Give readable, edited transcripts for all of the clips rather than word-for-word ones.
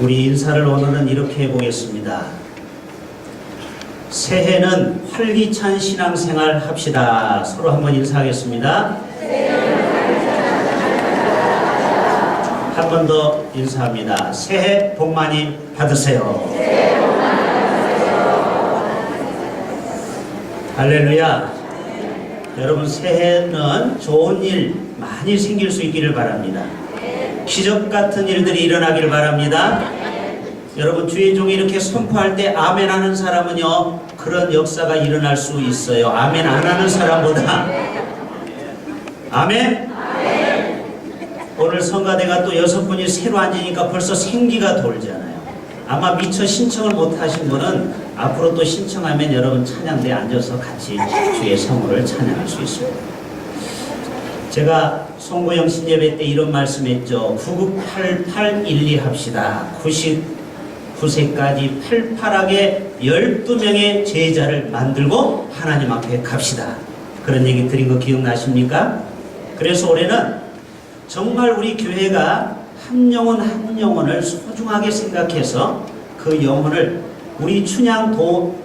우리 인사를 오늘은 이렇게 해보겠습니다. 새해는 활기찬 신앙생활 합시다. 서로 한번 인사하겠습니다. 한 번 더 인사합니다. 새해 복 많이 받으세요. 할렐루야. 여러분, 새해는 좋은 일 많이 생길 수 있기를 바랍니다. 기적 같은 일들이 일어나기를 바랍니다. 여러분, 주의 종이 이렇게 선포할 때 아멘 하는 사람은요, 그런 역사가 일어날 수 있어요. 아멘 안 하는 사람보다. 아멘? 오늘 성가대가 또 6분이 새로 앉으니까 벌써 생기가 돌잖아요. 아마 미처 신청을 못 하신 분은 앞으로 또 신청하면 여러분 찬양대에 앉아서 같이 주의 성호를 찬양할 수 있습니다. 제가 송구영신 예배 때 이런 말씀했죠. 998812 합시다. 99세까지 팔팔하게 12명의 제자를 만들고 하나님 앞에 갑시다. 그런 얘기 드린 거 기억나십니까? 그래서 올해는 정말 우리 교회가 한 영혼 한 영혼을 소중하게 생각해서 그 영혼을 우리 춘향도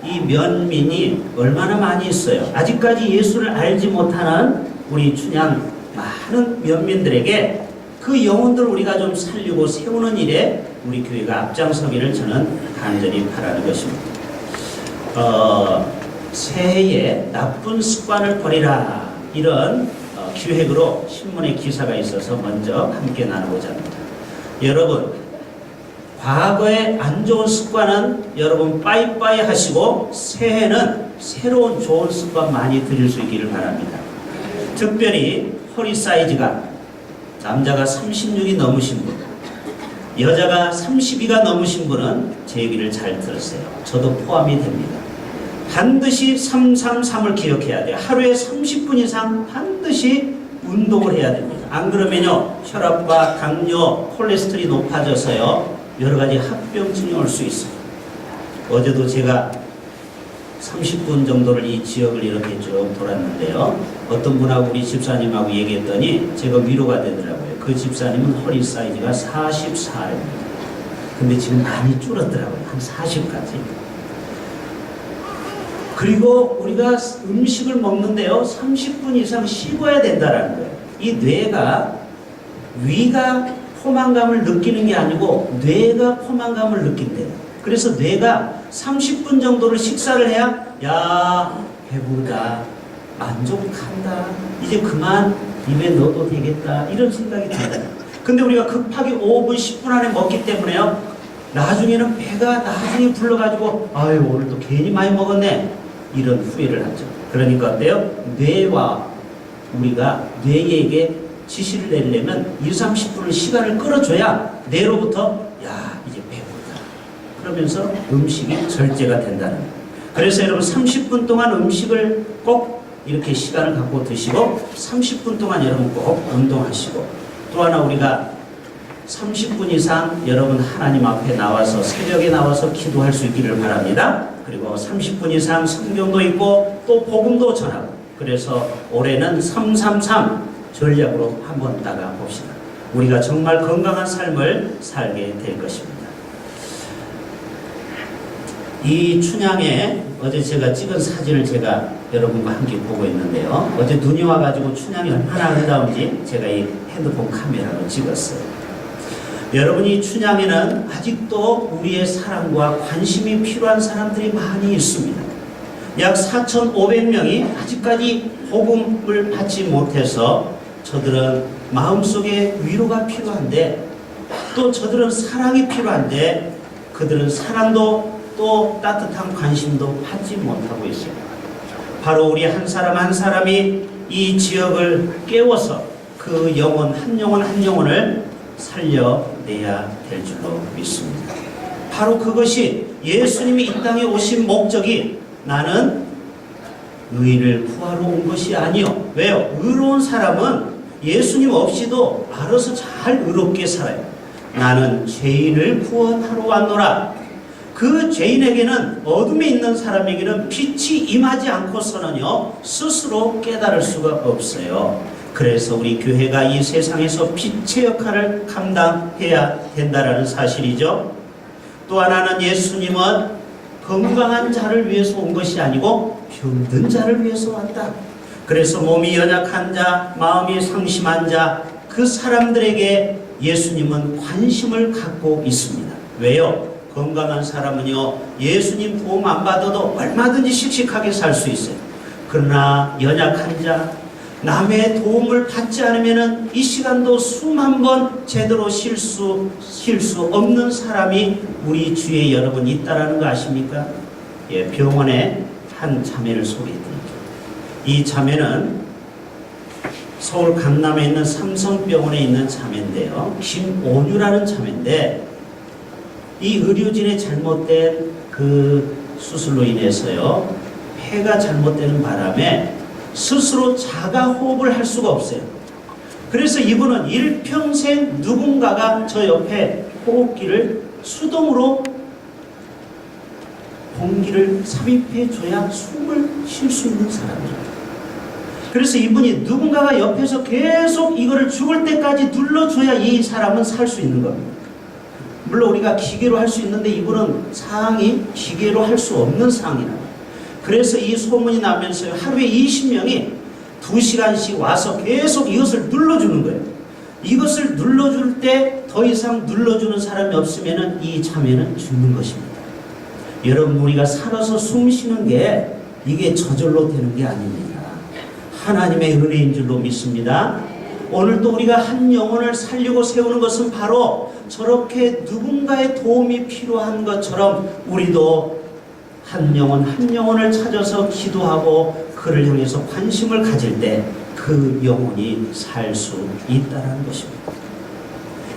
이 면민이 얼마나 많이 있어요. 아직까지 예수를 알지 못하는 우리 춘향 많은 면민들에게 그 영혼들을 우리가 좀 살리고 세우는 일에 우리 교회가 앞장서기를 저는 간절히 바라는 것입니다. 새해에 나쁜 습관을 버리라, 이런 기획으로 신문에 기사가 있어서 먼저 함께 나누고자 합니다. 여러분, 과거의 안 좋은 습관은 여러분 빠이빠이 하시고 새해는 새로운 좋은 습관 많이 들일 수 있기를 바랍니다. 특별히 허리 사이즈가 남자가 36이 넘으신 분, 여자가 32가 넘으신 분은 제 얘기를 잘 들으세요. 저도 포함이 됩니다. 반드시 333을 기억해야 돼요. 하루에 30분 이상 반드시 운동을 해야 됩니다. 안 그러면요, 혈압과 당뇨, 콜레스테롤이 높아져서요, 여러 가지 합병증이 올 수 있어요. 어제도 제가 30분 정도를 이 지역을 이렇게 쭉 돌았는데요, 어떤 분하고 우리 집사님하고 얘기했더니 제가 위로가 되더라고요. 그 집사님은 허리 사이즈가 44입니다. 근데 지금 많이 줄었더라고요. 한 40까지. 그리고 우리가 음식을 먹는데요, 30분 이상 씹어야 된다는 거예요. 이 뇌가, 위가 포만감을 느끼는 게 아니고 뇌가 포만감을 느낀대요. 그래서 뇌가 30분 정도를 식사를 해야, 야, 배부르다, 만족한다, 이제 그만 입에 넣어도 되겠다, 이런 생각이 든다. 근데 우리가 급하게 5분, 10분 안에 먹기 때문에요, 나중에는 배가 나중에 불러가지고 아유, 오늘 또 괜히 많이 먹었네, 이런 후회를 하죠. 그러니까 어때요? 뇌와 우리가 뇌에게 지시를 내려면 20-30분을 시간을 끌어줘야 뇌로부터 야, 이제 배부르다, 그러면서 음식이 절제가 된다는 거예요. 그래서 여러분, 30분 동안 음식을 꼭 이렇게 시간을 갖고 드시고 30분 동안 여러분 꼭 운동하시고, 또 하나 우리가 30분 이상 여러분 하나님 앞에 나와서, 새벽에 나와서 기도할 수 있기를 바랍니다. 그리고 30분 이상 성경도 읽고 또 복음도 전하고, 그래서 올해는 333 전략으로 한번 나가 봅시다. 우리가 정말 건강한 삶을 살게 될 것입니다. 이 춘향에 어제 제가 찍은 사진을 제가 여러분과 함께 보고 있는데요, 어제 눈이 와가지고 춘향이 얼마나 아름다운지 제가 이 핸드폰 카메라로 찍었어요. 여러분이 춘향에는 아직도 우리의 사랑과 관심이 필요한 사람들이 많이 있습니다. 약 4,500명이 아직까지 복음을 받지 못해서 저들은 마음속에 위로가 필요한데, 또 저들은 사랑이 필요한데, 그들은 사랑도 또 따뜻한 관심도 받지 못하고 있어요. 바로 우리 한 사람 한 사람이 이 지역을 깨워서 그 영혼 한 영혼 한 영혼을 살려내야 될 줄로 믿습니다. 바로 그것이 예수님이 이 땅에 오신 목적이, 나는 의인을 구하러 온 것이 아니요. 왜요? 의로운 사람은 예수님 없이도 알아서 잘 의롭게 살아요. 나는 죄인을 구원하러 왔노라. 그 죄인에게는, 어둠에 있는 사람에게는 빛이 임하지 않고서는요, 스스로 깨달을 수가 없어요. 그래서 우리 교회가 이 세상에서 빛의 역할을 감당해야 된다는 사실이죠. 또 하나는 예수님은 건강한 자를 위해서 온 것이 아니고 병든 자를 위해서 왔다. 그래서 몸이 연약한 자, 마음이 상심한 자, 그 사람들에게 예수님은 관심을 갖고 있습니다. 왜요? 건강한 사람은요, 예수님 도움 안 받아도 얼마든지 씩씩하게 살 수 있어요. 그러나 연약한 자, 남의 도움을 받지 않으면 이 시간도 수만 번 제대로 쉴 수 없는 사람이 우리 주위에 여러분 있다라는 거 아십니까? 예, 병원에 한 자매를 소개해드릴게요. 이 자매는 서울 강남에 있는 삼성병원에 있는 자매인데요. 김온유라는 자매인데 이 의료진의 잘못된 그 수술로 인해서요, 폐가 잘못되는 바람에 스스로 자가 호흡을 할 수가 없어요. 그래서 이분은 일평생 누군가가 저 옆에 호흡기를 수동으로 공기를 삽입해 줘야 숨을 쉴 수 있는 사람이에요. 그래서 이분이 누군가가 옆에서 계속 이거를 죽을 때까지 눌러줘야 이 사람은 살 수 있는 겁니다. 물론 우리가 기계로 할 수 있는데 이분은 상황이 기계로 할 수 없는 상황이라고. 그래서 이 소문이 나면서 하루에 20명이 2시간씩 와서 계속 이것을 눌러주는 거예요. 이것을 눌러줄 때 더 이상 눌러주는 사람이 없으면 이 자매는 죽는 것입니다. 여러분, 우리가 살아서 숨 쉬는 게 이게 저절로 되는 게 아닙니다. 하나님의 은혜인 줄로 믿습니다. 오늘 또 우리가 한 영혼을 살리고 세우는 것은 바로 저렇게 누군가의 도움이 필요한 것처럼 우리도 한 영혼 한 영혼을 찾아서 기도하고 그를 향해서 관심을 가질 때 그 영혼이 살 수 있다는 것입니다.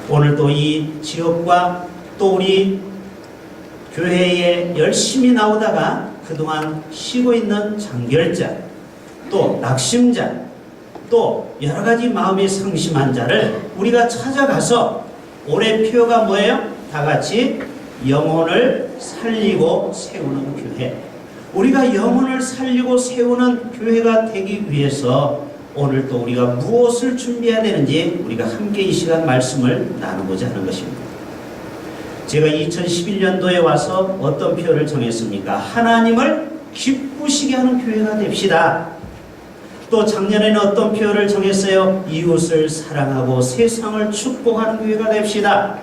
오늘 또 이 지역과 또 우리 교회에 열심히 나오다가 그동안 쉬고 있는 장결자, 또 낙심자, 또 여러 가지 마음이 상심한 자를 우리가 찾아가서 올해 표가 뭐예요? 다 같이 영혼을 살리고 세우는 교회. 우리가 영혼을 살리고 세우는 교회가 되기 위해서 오늘 또 우리가 무엇을 준비해야 되는지 우리가 함께 이 시간 말씀을 나누고자 하는 것입니다. 제가 2011년도에 와서 어떤 표를 정했습니까? 하나님을 기쁘시게 하는 교회가 됩시다. 또 작년에는 어떤 표를 정했어요? 이웃을 사랑하고 세상을 축복하는 교회가 됩시다.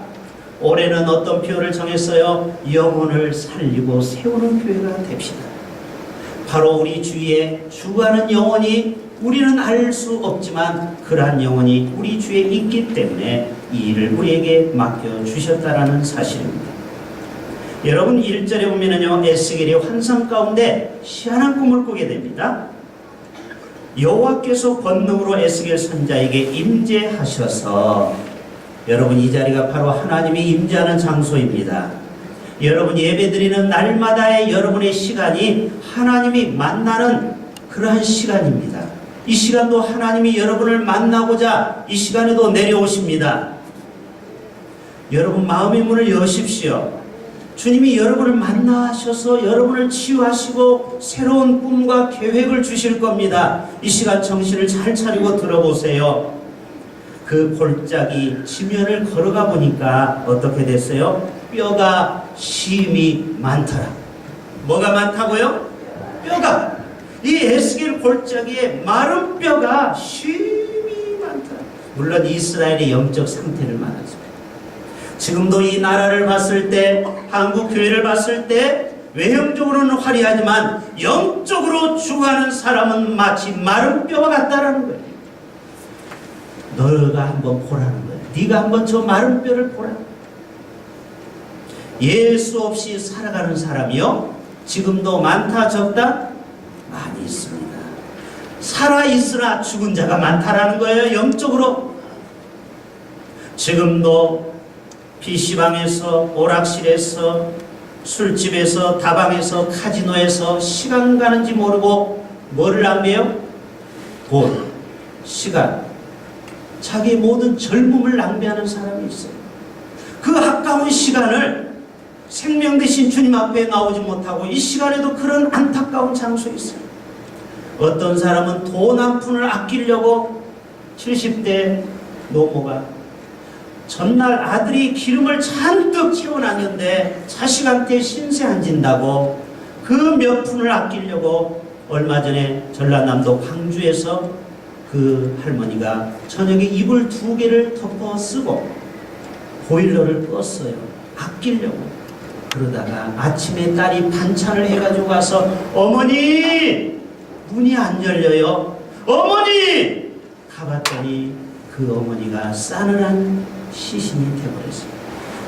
올해는 어떤 표를 정했어요? 영혼을 살리고 세우는 교회가 됩시다. 바로 우리 주위에 주가는 영혼이 우리는 알 수 없지만 그러한 영혼이 우리 주위에 있기 때문에 이 일을 우리에게 맡겨주셨다라는 사실입니다. 여러분 1절에 보면은요, 에스겔이 환상 가운데 희한한 꿈을 꾸게 됩니다. 여호와께서 권능으로 에스겔 선자에게 임재하셔서, 여러분 이 자리가 바로 하나님이 임재하는 장소입니다. 여러분 예배드리는 날마다의 여러분의 시간이 하나님이 만나는 그러한 시간입니다. 이 시간도 하나님이 여러분을 만나고자 이 시간에도 내려오십니다. 여러분 마음의 문을 여십시오. 주님이 여러분을 만나셔서 여러분을 치유하시고 새로운 꿈과 계획을 주실 겁니다. 이 시간 정신을 잘 차리고 들어보세요. 그 골짜기 지면을 걸어가 보니까 어떻게 됐어요? 뼈가 심이 많더라. 뭐가 많다고요? 뼈가. 이 에스겔 골짜기에 마른 뼈가 심이 많더라. 물론 이스라엘의 영적 상태를 말하죠. 지금도 이 나라를 봤을 때, 한국 교회를 봤을 때 외형적으로는 화려하지만 영적으로 죽어가는 사람은 마치 마른 뼈와 같다라는 거예요. 너가 한번 보라는 거예요. 네가 한번 저 마른 뼈를 보라. 예수 없이 살아가는 사람이요, 지금도 많다 적다? 많이 있습니다. 살아있으나 죽은 자가 많다라는 거예요. 영적으로. 지금도 PC방에서, 오락실에서, 술집에서, 다방에서, 카지노에서 시간 가는지 모르고 뭐를 낭비해요? 돈, 시간, 자기 모든 젊음을 낭비하는 사람이 있어요. 그 아까운 시간을 생명 대신 주님 앞에 나오지 못하고 이 시간에도 그런 안타까운 장소에 있어요. 어떤 사람은 돈 한 푼을 아끼려고 70대 노모가 전날 아들이 기름을 잔뜩 채워놨는데 자식한테 신세 안 진다고 그 몇 푼을 아끼려고 얼마 전에 전라남도 광주에서 그 할머니가 저녁에 이불 2개를 덮어 쓰고 보일러를 껐어요. 아끼려고. 그러다가 아침에 딸이 반찬을 해가지고 가서 어머니 문이 안 열려요. 어머니 가봤더니 그 어머니가 싸늘한 시신이 되어버렸어요.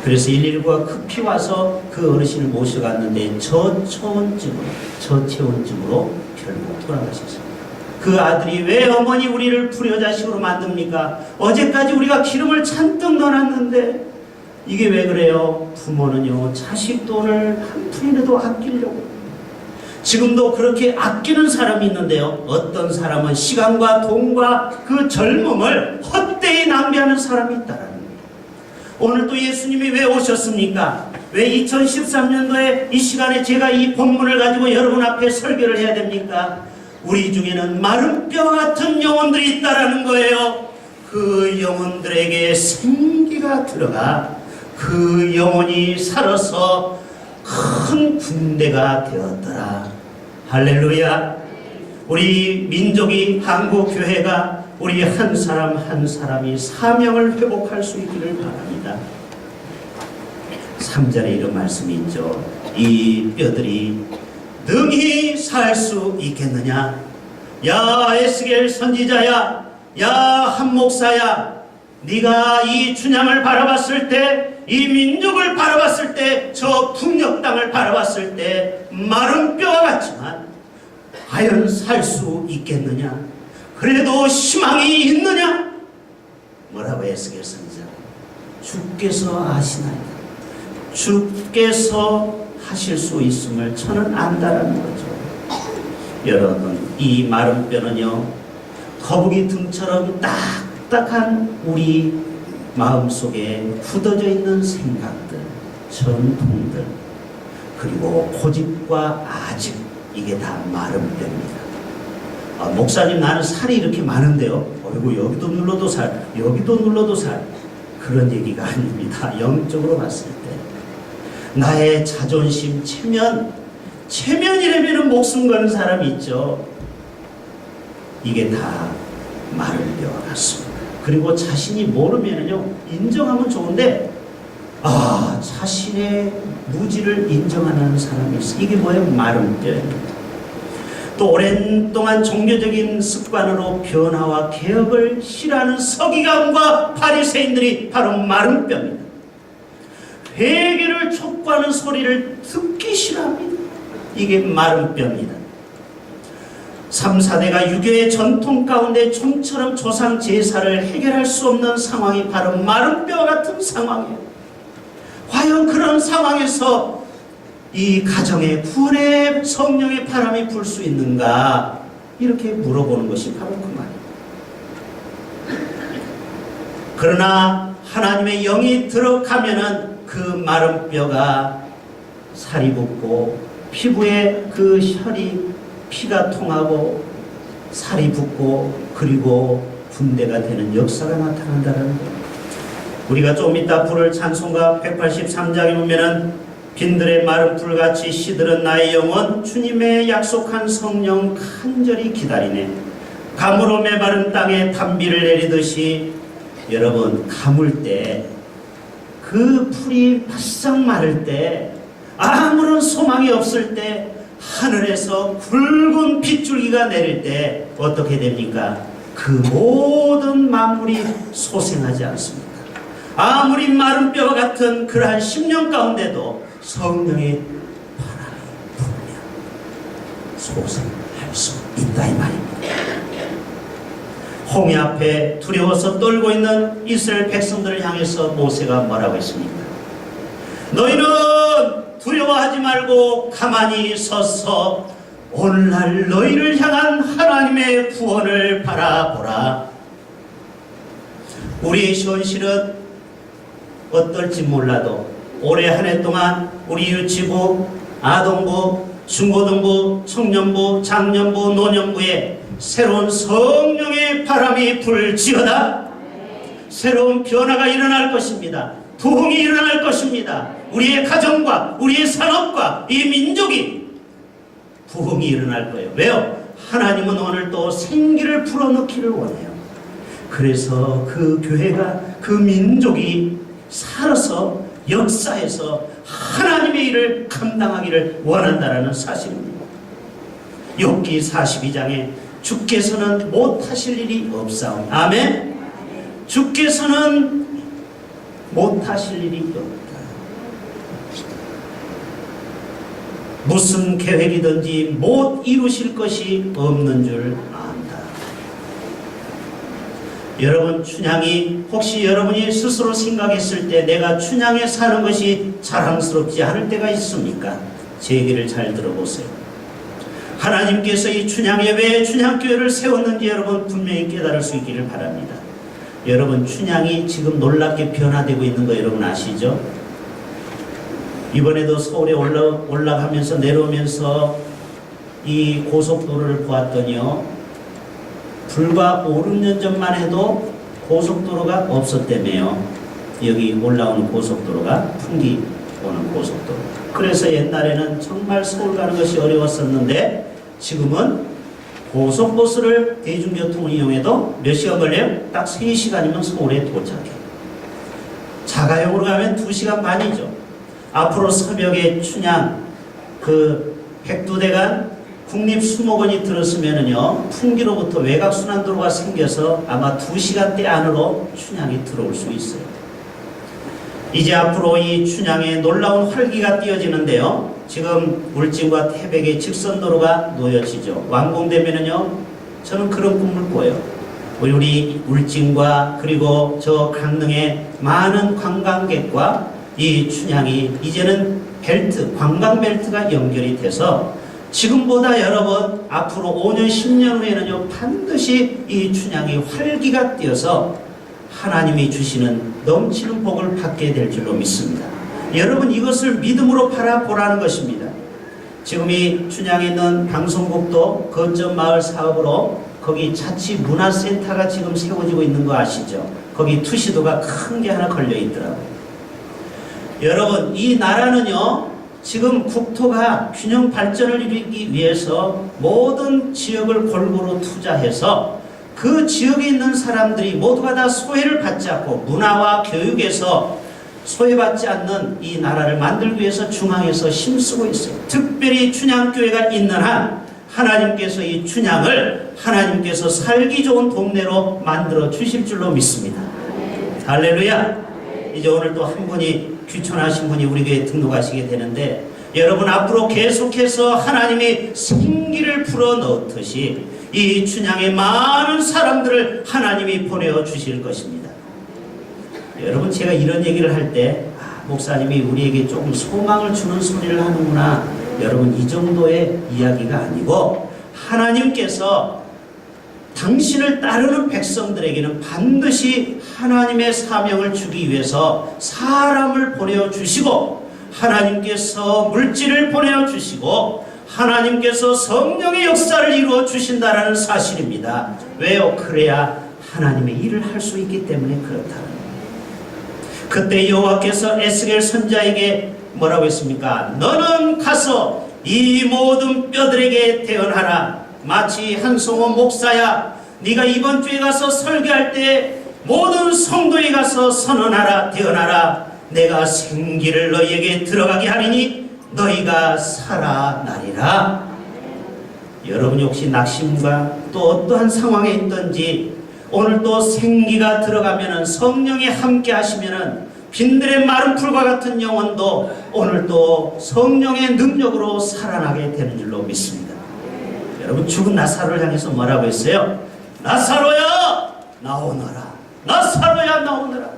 그래서 119가 급히 와서 그 어르신을 모셔갔는데 저체온증으로 결국 돌아가셨습니다. 그 아들이 왜 어머니 우리를 불효자식으로 만듭니까? 어제까지 우리가 기름을 잔뜩 넣어놨는데 이게 왜 그래요? 부모는요 자식 돈을 한 푼이라도 아끼려고 지금도 그렇게 아끼는 사람이 있는데요, 어떤 사람은 시간과 돈과 그 젊음을 헛되이 낭비하는 사람이 있다라는 거예요. 오늘 또 예수님이 왜 오셨습니까? 왜 2013년도에 이 시간에 제가 이 본문을 가지고 여러분 앞에 설교를 해야 됩니까? 우리 중에는 마른 뼈 같은 영혼들이 있다라는 거예요. 그 영혼들에게 생기가 들어가 그 영혼이 살아서 큰 군대가 되었더라. 할렐루야. 우리 민족이 한국교회가 우리 한 사람 한 사람이 사명을 회복할 수 있기를 바랍니다. 3절에 이런 말씀이 있죠. 이 뼈들이 능히 살 수 있겠느냐? 야 에스겔 선지자야, 야 한 목사야, 네가 이 춘향을 바라봤을 때, 이 민족을 바라봤을 때, 저 북녘 땅을 바라봤을 때 마른 뼈와 같지만 과연 살 수 있겠느냐? 그래도 희망이 있느냐? 뭐라고 에스겔 선지자? 주께서 아시나이다. 주께서 하실 수 있음을 저는 안다라는 거죠. 여러분, 이 마른 뼈는요 거북이 등처럼 딱딱한 우리 마음속에 굳어져 있는 생각들, 전통들, 그리고 고집과 아집, 이게 다 마른 뼈입니다. 목사님 나는 살이 이렇게 많은데요, 어이구 여기도 눌러도 살, 여기도 눌러도 살, 그런 얘기가 아닙니다. 영적으로 봤을 때 나의 자존심, 체면이라면 목숨 거는 사람이 있죠. 이게 다 마른 뼈와 같습니다. 그리고 자신이 모르면요 인정하면 좋은데 자신의 무지를 인정하는 사람이 있어요. 이게 뭐예요? 마른 뼈입니다. 또 오랜 동안 종교적인 습관으로 변화와 개혁을 싫어하는 서기관과 바리새인들이 바로 마른 뼈입니다. 회개를 촉구하는 소리를 듣기 싫어합니다. 이게 마른 뼈입니다. 3, 4대가 유교의 전통 가운데 좀처럼 조상 제사를 해결할 수 없는 상황이 바로 마른 뼈와 같은 상황이에요. 과연 그런 상황에서 이 가정의 구원의 성령의 바람이 불 수 있는가? 이렇게 물어보는 것이 바로 그 말이에요. 그러나 하나님의 영이 들어가면은 그 마른 뼈가 살이 붙고 피부에 그 혈이 피가 통하고 살이 붙고 그리고 군대가 되는 역사가 나타난다는 거예요. 우리가 좀 이따 부를 찬송가 183장에 보면은 빈들의 마른 풀같이 시들은 나의 영혼 주님의 약속한 성령 간절히 기다리네. 가물어 메마른 땅에 단비를 내리듯이 여러분 가물 때 그 풀이 바싹 마를 때 아무런 소망이 없을 때 하늘에서 굵은 빗줄기가 내릴 때 어떻게 됩니까? 그 모든 만물이 소생하지 않습니까? 아무리 마른 뼈와 같은 그러한 10년 가운데도 성령의 바람이 불면 소생할 수 있다 이 말입니다. 홍해 앞에 두려워서 떨고 있는 이스라엘 백성들을 향해서 모세가 뭐라고 했습니까? 너희는 두려워하지 말고 가만히 서서 오늘날 너희를 향한 하나님의 구원을 바라보라. 우리의 현실은 어떨지 몰라도 올해 한 해 동안 우리 유치부, 아동부, 중고등부, 청년부, 장년부, 노년부에 새로운 성령의 바람이 불지어다. 새로운 변화가 일어날 것입니다. 부흥이 일어날 것입니다. 우리의 가정과 우리의 산업과 이 민족이 부흥이 일어날 거예요. 왜요? 하나님은 오늘 또 생기를 불어넣기를 원해요. 그래서 그 교회가, 그 민족이 살아서 역사에서 하나님의 일을 감당하기를 원한다는 사실입니다. 욥기 42장에 주께서는 못하실 일이 없사오니, 아멘. 주께서는 못하실 일이 없다. 무슨 계획이든지 못 이루실 것이 없는 줄 안다. 여러분, 춘향이 혹시 여러분이 스스로 생각했을 때 내가 춘향에 사는 것이 자랑스럽지 않을 때가 있습니까? 제 얘기를 잘 들어보세요. 하나님께서 이 춘향에 왜 춘향교회를 세웠는지 여러분 분명히 깨달을 수 있기를 바랍니다. 여러분, 춘향이 지금 놀랍게 변화되고 있는 거 여러분 아시죠? 이번에도 서울에 올라가면서 내려오면서 이 고속도로를 보았더니요, 불과 5, 6년 전만 해도 고속도로가 없었다며요. 여기 올라오는 고속도로가 풍기 오는 고속도로. 그래서 옛날에는 정말 서울 가는 것이 어려웠었는데 지금은 고속버스를 대중교통을 이용해도 몇 시간 걸려요? 딱 3시간이면 서울에 도착해요. 자가용으로 가면 2시간 반이죠. 앞으로 새벽에 춘향 그 백두대간 국립수목원이 들었으면은요, 풍기로부터 외곽순환도로가 생겨서 아마 2시간대 안으로 춘향이 들어올 수 있어요. 이제 앞으로 이 춘향에 놀라운 활기가 띄어지는데요, 지금 울진과 태백의 직선도로가 놓여지죠. 완공되면은요, 저는 그런 꿈을 꿔요. 우리 울진과 그리고 저 강릉의 많은 관광객과 이 춘향이 이제는 벨트, 관광벨트가 연결이 돼서 지금보다 여러분 앞으로 5년, 10년 후에는요, 반드시 이 춘향이 활기가 띄어서 하나님이 주시는 넘치는 복을 받게 될 줄로 믿습니다. 여러분, 이것을 믿음으로 바라보라는 것입니다. 지금 이 춘향에 있는 방송국도 거점 마을 사업으로 거기 자치문화센터가 지금 세워지고 있는 거 아시죠? 거기 투시도가 큰 게 하나 걸려 있더라고요. 여러분, 이 나라는요, 지금 국토가 균형 발전을 이루기 위해서 모든 지역을 골고루 투자해서 그 지역에 있는 사람들이 모두가 다 소외를 받지 않고 문화와 교육에서 소외받지 않는 이 나라를 만들기 위해서 중앙에서 힘쓰고 있어요. 특별히 춘향교회가 있는 한 하나님께서 이 춘향을 하나님께서 살기 좋은 동네로 만들어 주실 줄로 믿습니다. 할렐루야. 이제 오늘 또 한 분이 귀촌하신 분이 우리 교회에 등록하시게 되는데, 여러분 앞으로 계속해서 하나님이 생기를 불어넣듯이 이 춘향의 많은 사람들을 하나님이 보내어 주실 것입니다. 여러분, 제가 이런 얘기를 할 때 목사님이 우리에게 조금 소망을 주는 소리를 하는구나, 여러분 이 정도의 이야기가 아니고, 하나님께서 당신을 따르는 백성들에게는 반드시 하나님의 사명을 주기 위해서 사람을 보내주시고, 하나님께서 물질을 보내주시고, 하나님께서 성령의 역사를 이루어 주신다는 사실입니다. 왜요? 그래야 하나님의 일을 할 수 있기 때문에 그렇다는 거예요. 그때 여호와께서 에스겔 선지자에게 뭐라고 했습니까? 너는 가서 이 모든 뼈들에게 대언하라. 마치 한송호 목사야, 네가 이번 주에 가서 설교할 때 모든 성도에 가서 선언하라, 대언하라. 내가 생기를 너희에게 들어가게 하리니 너희가 살아나리라. 여러분이 혹시 낙심과 또 어떠한 상황에 있든지 오늘 또 생기가 들어가면은, 성령이 함께 하시면은 빈들의 마른 풀과 같은 영혼도 오늘 또 성령의 능력으로 살아나게 되는 줄로 믿습니다. 여러분, 죽은 나사로를 향해서 뭐라고 했어요? 나사로야 나오너라. 나사로야 나오너라.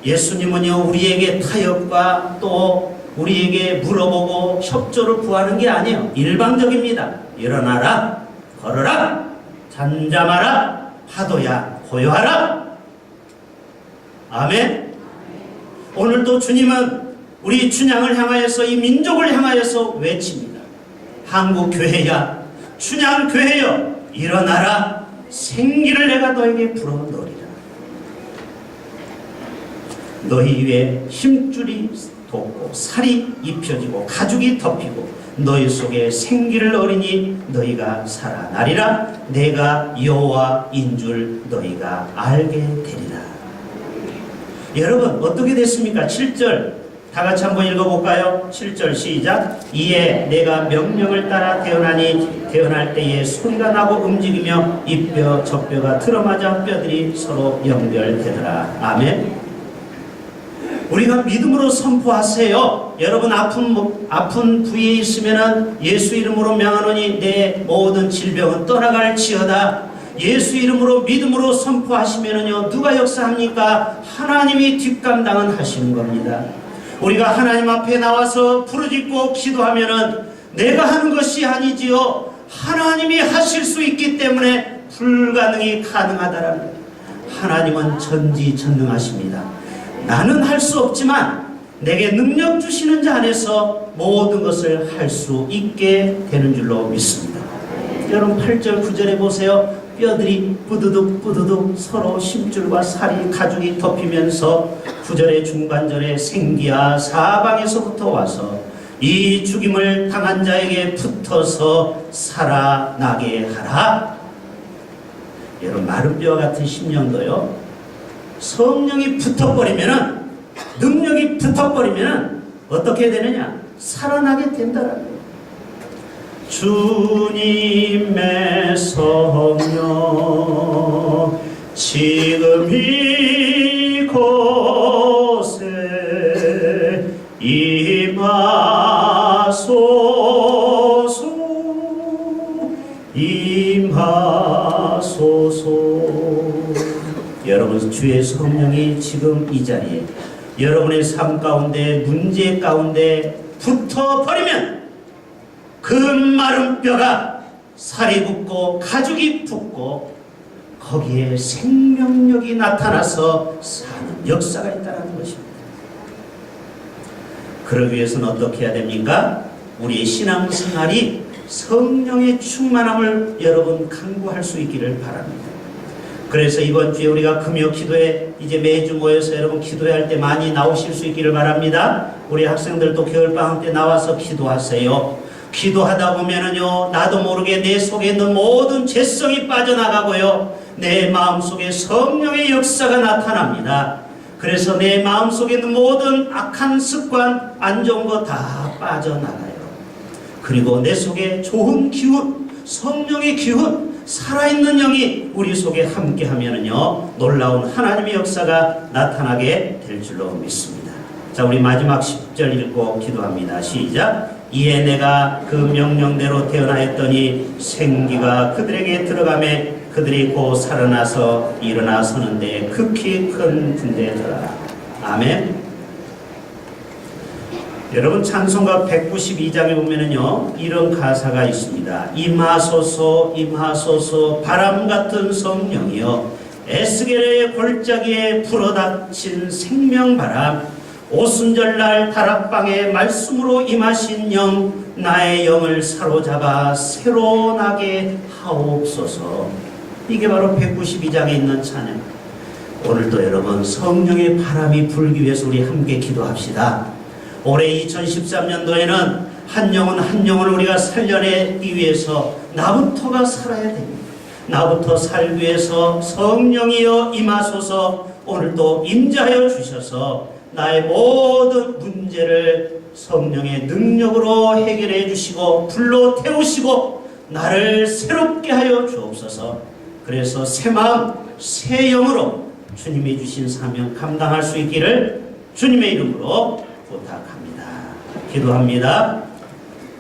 예수님은요, 우리에게 타협과 또 우리에게 물어보고 협조를 구하는 게 아니에요. 일방적입니다. 일어나라, 걸어라, 잠잠하라, 파도야 고요하라. 아멘. 오늘도 주님은 우리 춘향을 향하여서, 이 민족을 향하여서 외칩니다. 한국 교회야, 춘향 교회여, 일어나라, 생기를 내가 너에게 불어넣으리라. 너희 위에 힘줄이 돋고 살이 입혀지고 가죽이 덮이고 너희 속에 생기를 얻으니 너희가 살아나리라. 내가 여호와인 줄 너희가 알게 되리라. 여러분 어떻게 됐습니까? 7절 다 같이 한번 읽어볼까요? 7절 시작. 이에 내가 명령을 따라 태어나니 태어날 때에 소리가 나고 움직이며 이 뼈 저 뼈가 들어맞아 뼈들이 서로 연결되더라. 아멘. 우리가 믿음으로 선포하세요. 여러분 아픈 부위에 있으면은 예수 이름으로 명하노니 내 모든 질병은 떠나갈지어다. 예수 이름으로 믿음으로 선포하시면은요 누가 역사합니까? 하나님이 뒷감당은 하시는 겁니다. 우리가 하나님 앞에 나와서 부르짖고 기도하면은 내가 하는 것이 아니지요. 하나님이 하실 수 있기 때문에 불가능이 가능하다라는 거예요. 하나님은 전지전능하십니다. 나는 할 수 없지만 내게 능력 주시는 자 안에서 모든 것을 할 수 있게 되는 줄로 믿습니다. 여러분 8절 9절에 보세요. 뼈들이 뿌드득 뿌드득 서로 심줄과 살이 가죽이 덮이면서 9절의 중간절에 생기야 사방에서부터 와서 이 죽임을 당한 자에게 붙어서 살아나게 하라. 여러분 마른 뼈와 같은 심령도요 성령이 붙어버리면은 능력이 붙어버리면은 어떻게 되느냐? 살아나게 된다라는 거예요. 주님의 성령 지금 이곳에 임하소서 임하소서. 여러분 주의 성령이 지금 이 자리에 여러분의 삶 가운데 문제 가운데 붙어버리면 그 마른 뼈가 살이 붙고 가죽이 붙고 거기에 생명력이 나타나서 사는 역사가 있다는 것입니다. 그러기 위해서는 어떻게 해야 됩니까? 우리의 신앙생활이 성령의 충만함을 여러분 강구할 수 있기를 바랍니다. 그래서 이번 주에 우리가 금요 기도에 이제 매주 모여서 여러분 기도할 때 많이 나오실 수 있기를 바랍니다. 우리 학생들도 겨울방학 때 나와서 기도하세요. 기도하다 보면은요 나도 모르게 내 속에 있는 모든 죄성이 빠져나가고요 내 마음속에 성령의 역사가 나타납니다. 그래서 내 마음속에 있는 모든 악한 습관 안 좋은 거 다 빠져나가요. 그리고 내 속에 좋은 기운 성령의 기운 살아있는 영이 우리 속에 함께하면은요 놀라운 하나님의 역사가 나타나게 될 줄로 믿습니다. 자 우리 마지막 10절 읽고 기도합니다. 시작. 이에 내가 그 명령대로 태어나였더니 생기가 그들에게 들어가매 그들이 곧 살아나서 일어나 서는데 극히 큰 군대더라. 아멘. 여러분 찬송가 192장에 보면은요 이런 가사가 있습니다. 임하소서 임하소서 바람같은 성령이여 에스겔의 골짜기에 불어닥친 생명바람 오순절날 다락방에 말씀으로 임하신 영 나의 영을 사로잡아 새로 나게 하옵소서. 이게 바로 192장에 있는 찬양. 오늘도 여러분 성령의 바람이 불기 위해서 우리 함께 기도합시다. 올해 2013년도에는 한 영혼 한 영혼을 우리가 살려내기 위해서 나부터가 살아야 됩니다. 나부터 살기 위해서 성령이여 임하소서. 오늘도 임재하여 주셔서 나의 모든 문제를 성령의 능력으로 해결해 주시고 불로 태우시고 나를 새롭게 하여 주옵소서. 그래서 새 마음 새 영으로 주님이 주신 사명 감당할 수 있기를 주님의 이름으로 부탁합니다. 기도합니다.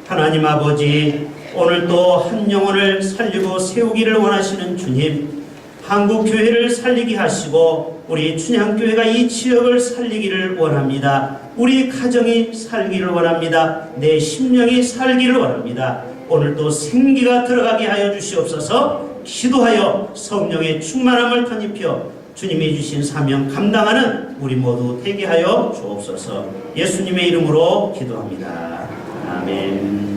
하나님 아버지, 오늘도 한 영혼을 살리고 세우기를 원하시는 주님, 한국 교회를 살리게 하시고 우리 춘향교회가 이 지역을 살리기를 원합니다. 우리 가정이 살기를 원합니다. 내 심령이 살기를 원합니다. 오늘도 생기가 들어가게 하여 주시옵소서. 기도하여 성령의 충만함을 덧입혀 주님이 주신 사명 감당하는 우리 모두 되게 하여 주옵소서. 예수님의 이름으로 기도합니다. 아멘.